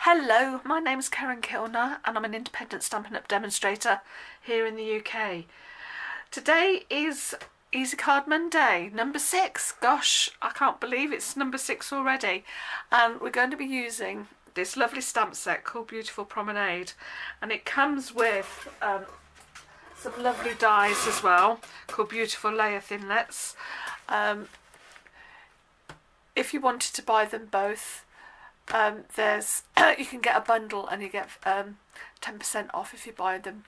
Hello, my name's Karen Kilner and I'm an independent Stampin' Up! Demonstrator here in the UK. Today is Easy Card Monday, number 6. Gosh, I can't believe it's number 6 already. And we're going to be using this lovely stamp set called Beautiful Promenade. And it comes with some lovely dies as well, called Beautiful Layer Thinlets. If you wanted to buy them both, you can get a bundle and you get 10% off if you buy them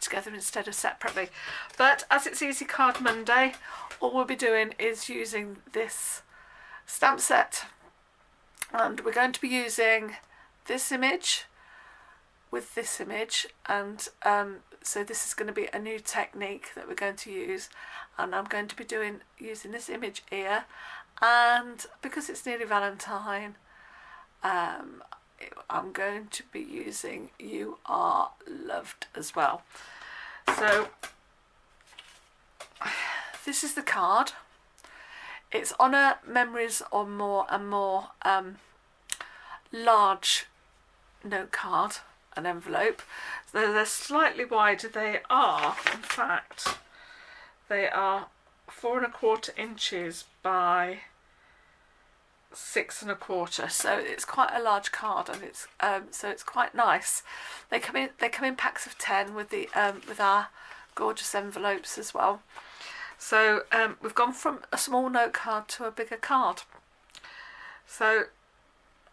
together instead of separately. But as it's Easy Card Monday, all we'll be doing is using this stamp set, and we're going to be using this image with this image, and so this is going to be a new technique that we're going to use, and I'm going to be using this image here, and because it's nearly Valentine, I'm going to be using You Are Loved as well. So this is the card. It's on a Memories or More and More large note card, an envelope. So they're slightly wider. They are, in fact, they are 4¼ inches by 6 1/4, so it's quite a large card, and it's so it's quite nice. They come in packs of 10 with the with our gorgeous envelopes as well. So we've gone from a small note card to a bigger card. So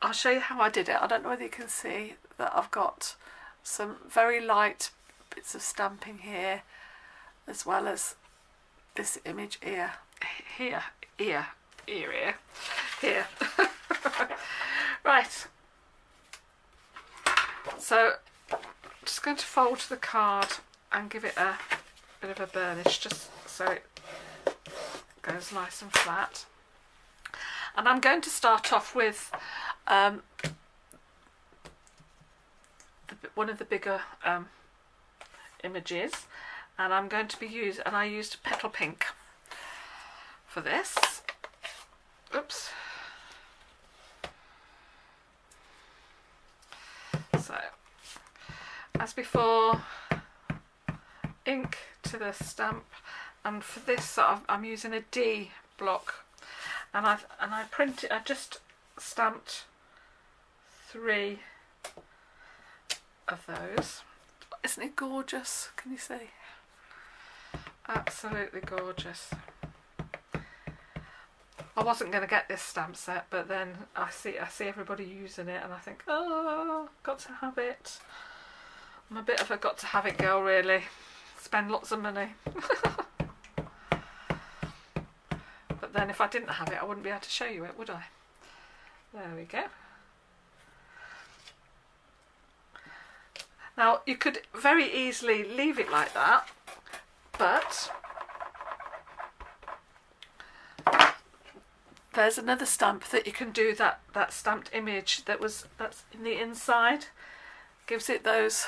I'll show you how I did it. I don't know whether you can see that I've got some very light bits of stamping here, as well as this image here. Right, so I'm just going to fold the card and give it a bit of a burnish just so it goes nice and flat. And I'm going to start off with one of the bigger images, and I'm going to be I used Petal Pink for this. Oops. So, as before, ink to the stamp, and for this I'm using a D block, and I just stamped 3 of those. Isn't it gorgeous? Can you see? Absolutely gorgeous. I wasn't going to get this stamp set, but then I see everybody using it, and I think, oh, got to have it. I'm a bit of a got to have it girl, really. Spend lots of money. But then if I didn't have it, I wouldn't be able to show you it, would I? There we go. Now, you could very easily leave it like that, but there's another stamp that you can do, that stamped image that's in the inside. Gives it that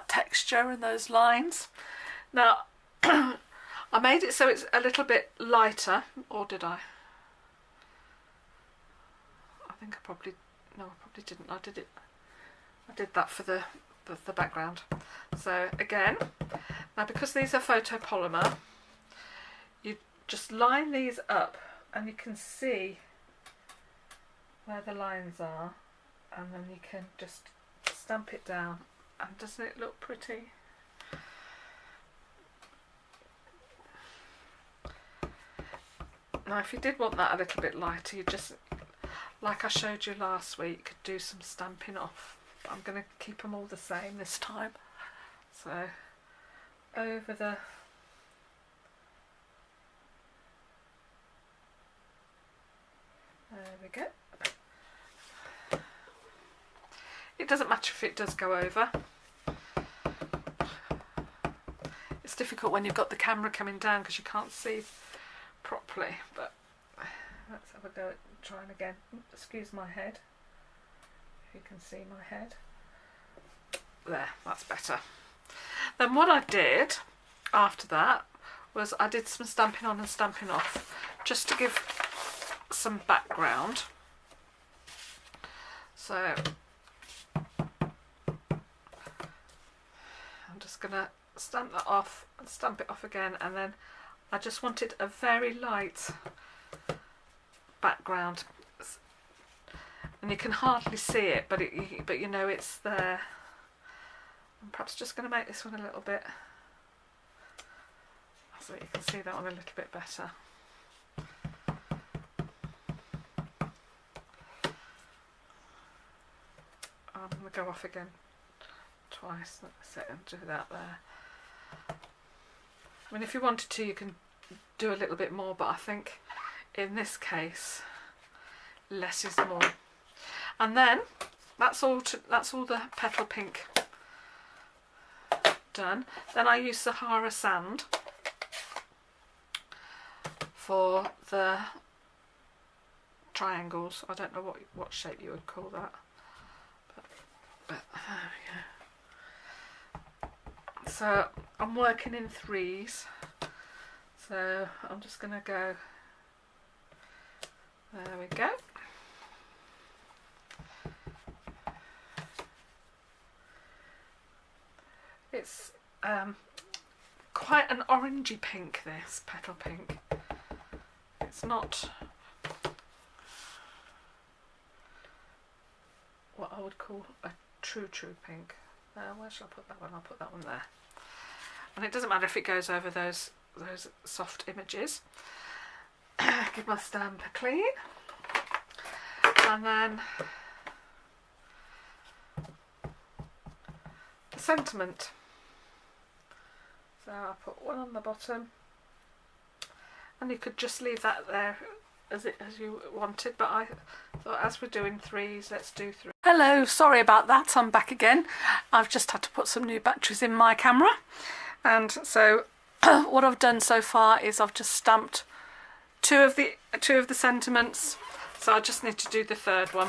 texture and those lines. Now, I made it so it's a little bit lighter, or did I? I think I probably didn't. I did that for the background. So again, now because these are photopolymer, you just line these up, and you can see where the lines are, and then you can just stamp it down. And doesn't it look pretty? Now if you did want that a little bit lighter, you just, like I showed you last week, you could do some stamping off. But I'm going to keep them all the same this time. So over the there we go. It doesn't matter if it does go over. It's difficult when you've got the camera coming down because you can't see properly, but let's have a go at trying again. Excuse my head, if you can see my head. There, that's better. Then what I did after that was I did some stamping on and stamping off, just to give some background. So I'm just going to stamp that off and stamp it off again, and then I just wanted a very light background, and you can hardly see it, but you know it's there. I'm perhaps just going to make this one a little bit so you can see that one a little bit better. I'm going to go off again twice. That's it, and do that there. I mean, if you wanted to, you can do a little bit more, but I think in this case, less is more. And then that's all the petal pink done. Then I use Sahara sand for the triangles. I don't know what shape you would call that, but there we go. So I'm working in threes, so I'm just going to go, there we go. It's quite an orangey pink, this petal pink. It's not what I would call a true pink. Where shall I put that one? I'll put that one there. And it doesn't matter if it goes over those soft images. Give my stamp a clean, and then the sentiment. So I'll put one on the bottom, and you could just leave that there as you wanted, but I thought as we're doing threes, let's do three. Hello, sorry about that, I'm back again. I've just had to put some new batteries in my camera, and so what I've done so far is I've just stamped two of the sentiments, so I just need to do the third one.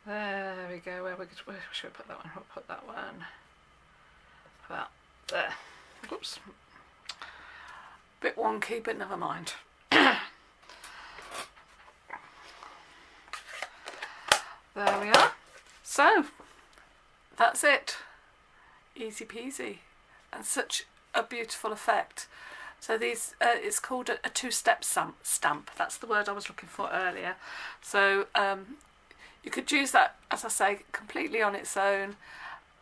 There we go. Where should we put that one? I'll put that one about there. Oops. Bit wonky, but never mind. There we are. So that's it. Easy peasy, and such a beautiful effect. So these, it's called a two-step stamp. That's the word I was looking for earlier. So you could use that, as I say, completely on its own,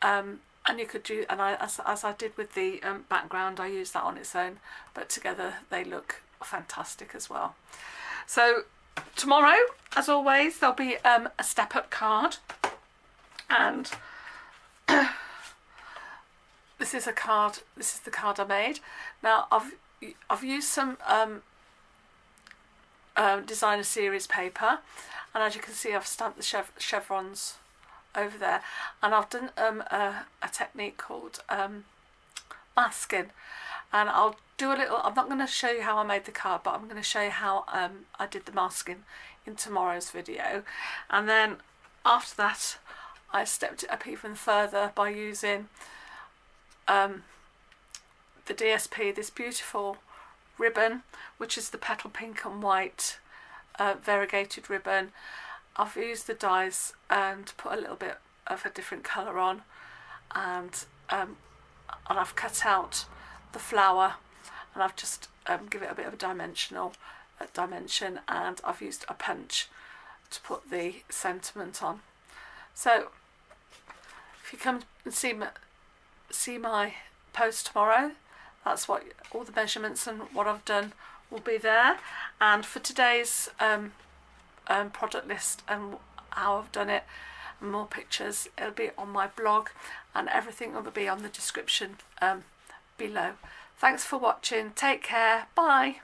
and you could do, and as I did with the background, I used that on its own, but together they look fantastic as well. So tomorrow, as always, there'll be a step-up card, and this is a card. This is the card I made. Now I've used some designer series paper, and as you can see, I've stamped the chevrons over there, and I've done a technique called masking, and I'll do a little. I'm not going to show you how I made the card, but I'm going to show you how I did the masking in tomorrow's video. And then after that, I stepped it up even further by using the DSP, this beautiful ribbon, which is the petal pink and white variegated ribbon. I've used the dies and put a little bit of a different colour on, and I've cut out the flower, and I've just give it a bit of a dimension, and I've used a punch to put the sentiment on. So if you come and see my post tomorrow, that's what all the measurements and what I've done will be there. And for today's product list and how I've done it and more pictures, it'll be on my blog, and everything will be on the description below. Thanks for watching. Take care. Bye.